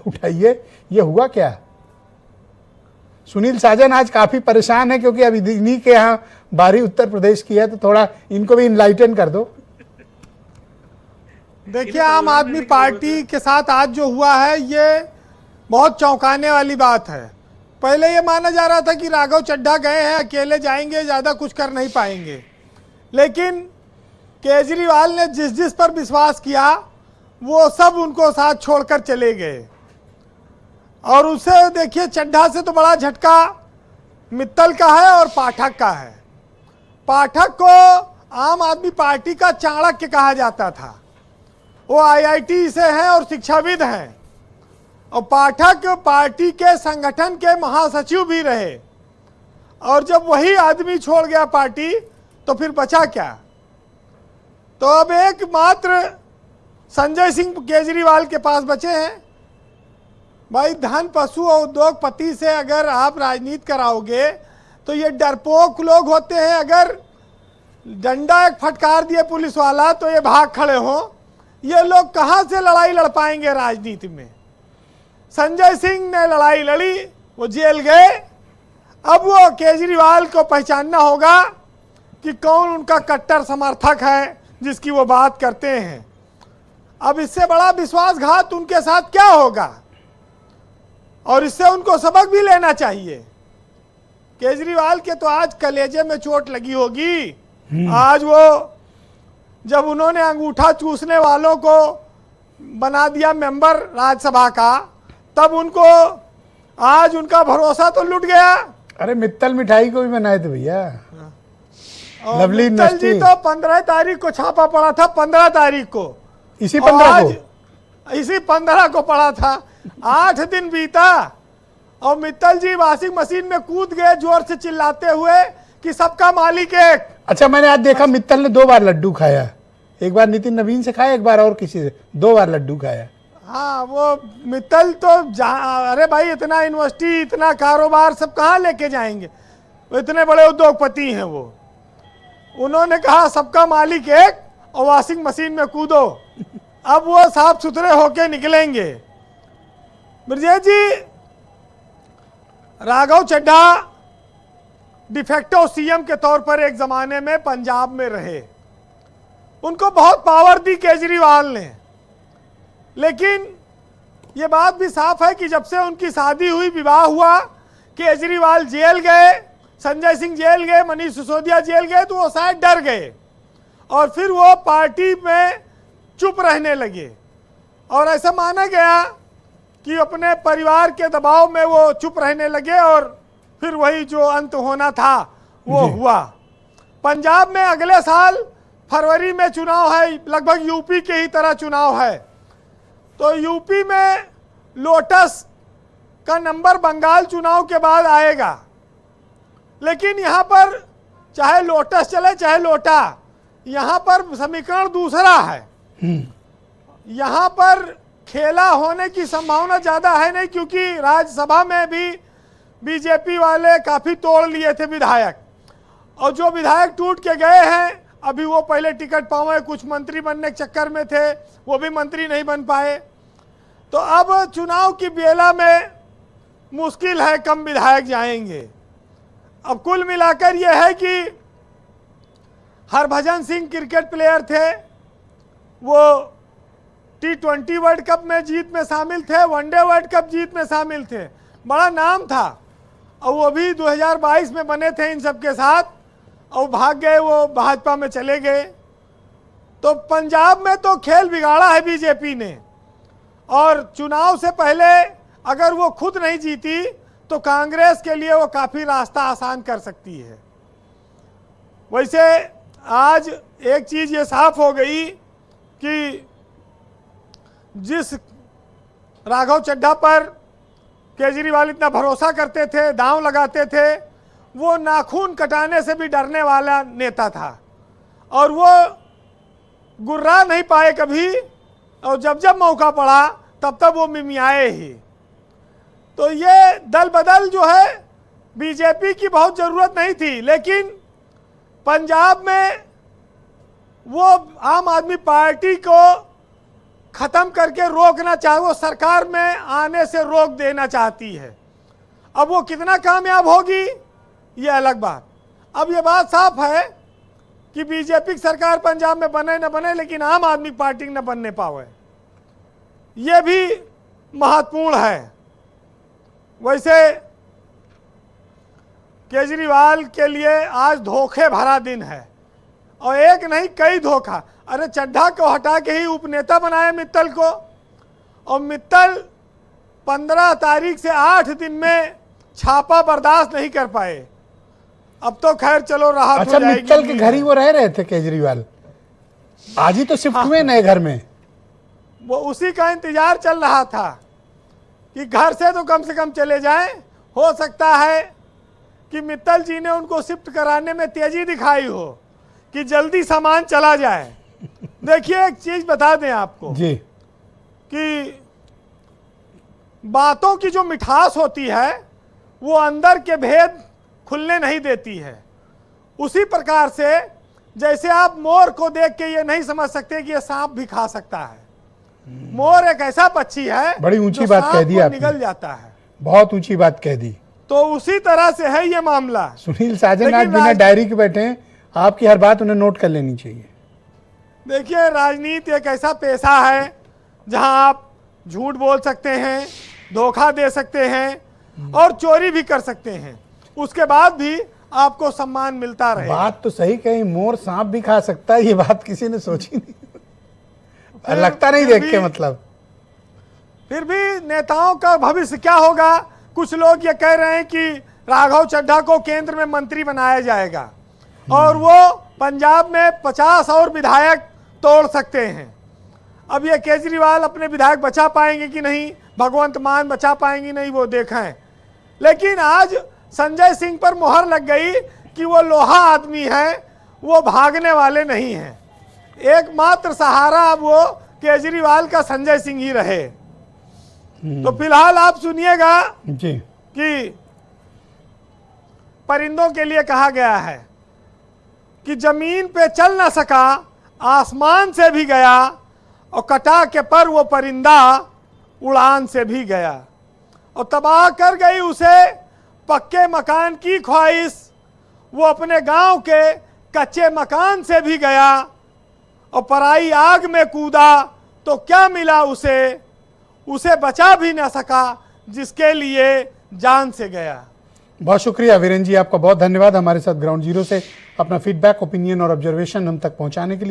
उठाइए, ये हुआ क्या? सुनील साजन आज काफी परेशान है क्योंकि अभी इन्हीं के यहाँ बारी उत्तर प्रदेश की है, तो थोड़ा इनको भी इनलाइटन कर दो। देखिए, आम आदमी पार्टी के साथ आज जो हुआ है ये बहुत चौंकाने वाली बात है। पहले ये माना जा रहा था कि राघव चड्ढा गए हैं, अकेले जाएंगे, ज़्यादा कुछ कर नहीं पाएंगे, लेकिन केजरीवाल ने जिस जिस पर विश्वास किया वो सब उनको साथ छोड़कर चले गए। और उसे देखिए, चड्ढा से तो बड़ा झटका मित्तल का है और पाठक का है। पाठक को आम आदमी पार्टी का चाणक्य कहा जाता था, वो आईआईटी से हैं और शिक्षाविद हैं, और पाठक पार्टी के संगठन के महासचिव भी रहे। और जब वही आदमी छोड़ गया पार्टी तो फिर बचा क्या? तो अब एकमात्र संजय सिंह केजरीवाल के पास बचे हैं। भाई, धन पशु और उद्योगपति से अगर आप राजनीति कराओगे तो ये डरपोक लोग होते हैं। अगर डंडा एक फटकार दिए पुलिस वाला तो ये भाग खड़े हो। ये लोग कहाँ से लड़ाई लड़ पाएंगे राजनीति में? संजय सिंह ने लड़ाई लड़ी, वो जेल गए। अब वो केजरीवाल को पहचानना होगा कि कौन उनका कट्टर समर्थक है जिसकी वो बात करते हैं। अब इससे बड़ा विश्वासघात उनके साथ क्या होगा, और इससे उनको सबक भी लेना चाहिए। केजरीवाल के तो आज कलेजे में चोट लगी होगी। आज वो जब उन्होंने अंगूठा चूसने वालों को बना दिया मेंबर राज्यसभा का, तब उनको आज उनका भरोसा तो लुट गया। अरे मित्तल मिठाई को भी बनाए थे भैया। लवली मित्तल जी तो 15 तारीख को छापा पड़ा था, 15 तारीख को, इसी 15 को पड़ा था। 8 दिन बीता और मित्तल जी वॉशिंग मशीन में कूद गए जोर से चिल्लाते हुए कि सबका मालिक एक। अच्छा, मैंने आज देखा मित्तल ने 2 बार लड्डू खाया। एक बार नितिन नवीन से खाया, एक बार और किसी से, 2 बार लड्डू खाया। हाँ, वो मित्तल तो अरे भाई, इतना यूनिवर्सिटी, इतना कारोबार सब कहाँ लेके जाएंगे? वो इतने बड़े उद्योगपति हैं। वो उन्होंने कहा सबका मालिक एक और वॉशिंग मशीन में कूदो। अब वो साफ सुथरे होके निकलेंगे। ब्रजेश जी, राघव चड्ढा डिफेक्टो सीएम के तौर पर एक जमाने में पंजाब में रहे। उनको बहुत पावर दी केजरीवाल ने, लेकिन ये बात भी साफ है कि जब से उनकी शादी हुई, विवाह हुआ, केजरीवाल जेल गए, संजय सिंह जेल गए, मनीष सिसोदिया जेल गए, तो वो शायद डर गए और फिर वो पार्टी में चुप रहने लगे। और ऐसा माना गया कि अपने परिवार के दबाव में वो चुप रहने लगे और फिर वही जो अंत होना था वो हुआ। पंजाब में अगले साल फरवरी में चुनाव है, लगभग यूपी के ही तरह चुनाव है। तो यूपी में लोटस का नंबर बंगाल चुनाव के बाद आएगा, लेकिन यहाँ पर चाहे लोटस चले चाहे लोटा, यहाँ पर समीकरण दूसरा है। यहाँ पर खेला होने की संभावना ज़्यादा है नहीं, क्योंकि राज्यसभा में भी बीजेपी वाले काफ़ी तोड़ लिए थे विधायक, और जो विधायक टूट के गए हैं अभी वो पहले टिकट पाए, कुछ मंत्री बनने के चक्कर में थे, वो भी मंत्री नहीं बन पाए। तो अब चुनाव की बेला में मुश्किल है, कम विधायक जाएंगे। अब कुल मिलाकर ये है कि हरभजन सिंह क्रिकेट प्लेयर थे, वो T20 वर्ल्ड कप में जीत में शामिल थे, वनडे वर्ल्ड कप जीत में शामिल थे, बड़ा नाम था, और वो भी 2022 में बने थे इन सब के साथ, और भाग गए, वो भाजपा में चले गए। तो पंजाब में तो खेल बिगाड़ा है बीजेपी ने, और चुनाव से पहले अगर वो खुद नहीं जीती तो कांग्रेस के लिए वो काफ़ी रास्ता आसान कर सकती है। वैसे आज एक चीज़ ये साफ हो गई कि जिस राघव चड्ढा पर केजरीवाल इतना भरोसा करते थे, दांव लगाते थे, वो नाखून कटाने से भी डरने वाला नेता था, और वो गुर्रा नहीं पाए कभी, और जब जब मौका पड़ा तब तब वो मिमियाए ही। तो ये दल बदल जो है बीजेपी की बहुत ज़रूरत नहीं थी, लेकिन पंजाब में वो आम आदमी पार्टी को खत्म करके रोकना चाहे, वो सरकार में आने से रोक देना चाहती है। अब वो कितना कामयाब होगी ये अलग बात। अब ये बात साफ है कि बीजेपी की सरकार पंजाब में बने न बने, लेकिन आम आदमी पार्टी न बनने पावे, ये भी महत्वपूर्ण है। वैसे केजरीवाल के लिए आज धोखे भरा दिन है, और एक नहीं कई धोखा। अरे चड्ढा को हटा के ही उपनेता बनाया मित्तल को, और मित्तल 15 तारीख से 8 दिन में छापा बर्दाश्त नहीं कर पाए। अब तो खैर चलो राहत अच्छा, हो जाएगी। मित्तल के घर ही वो रह रहे थे केजरीवाल, आज ही तो शिफ्ट हुए नए घर में। वो उसी का इंतजार चल रहा था कि घर से तो कम से कम चले जाएं। हो सकता है कि मित्तल जी ने उनको शिफ्ट कराने में तेजी दिखाई हो कि जल्दी सामान चला जाए। देखिए एक चीज बता दें आपको जी, कि बातों की जो मिठास होती है वो अंदर के भेद खुलने नहीं देती है। उसी प्रकार से जैसे आप मोर को देख के ये नहीं समझ सकते कि ये सांप भी खा सकता है। मोर एक ऐसा पक्षी है, बड़ी ऊंची जो बात सांप कह दी को आपने। निगल जाता है। बहुत ऊंची बात कह दी। तो उसी तरह से है ये मामला। सुनील साजन आज लेकिन बिना डायरी के बैठे हैं, आपकी हर बात उन्हें नोट कर लेनी चाहिए। देखिए राजनीति एक ऐसा पेशा है जहां आप झूठ बोल सकते हैं, धोखा दे सकते हैं और चोरी भी कर सकते हैं, उसके बाद भी आपको सम्मान मिलता रहे। बात तो सही कही, मोर सांप भी खा सकता है, ये बात किसी ने सोची नहीं। लगता नहीं देख के, मतलब फिर भी नेताओं का भविष्य क्या होगा। कुछ लोग ये कह रहे हैं कि राघव चड्ढा को केंद्र में मंत्री बनाया जाएगा और वो पंजाब में 50 और विधायक तोड़ सकते हैं। अब ये केजरीवाल अपने विधायक बचा पाएंगे कि नहीं, भगवंत मान बचा पाएंगे नहीं, वो देखें। लेकिन आज संजय सिंह पर मोहर लग गई कि वो लोहा आदमी है, वो भागने वाले नहीं हैं। एकमात्र सहारा अब वो केजरीवाल का संजय सिंह ही रहे। तो फिलहाल आप सुनिएगा जी, कि परिंदों के लिए कहा गया है कि जमीन पे चल ना सका, आसमान से भी गया, और कटा के पर वो परिंदा उड़ान से भी गया, और तबाह कर गई उसे पक्के मकान की ख्वाहिश। वो अपने गांव के कच्चे मकान से भी गया, और पराई आग में कूदा तो क्या मिला उसे, उसे बचा भी ना सका जिसके लिए जान से गया। बहुत शुक्रिया वीरेन जी, आपका बहुत धन्यवाद हमारे साथ ग्राउंड जीरो से अपना फीडबैक, ओपिनियन और ऑब्जर्वेशन हम तक पहुंचाने के लिए।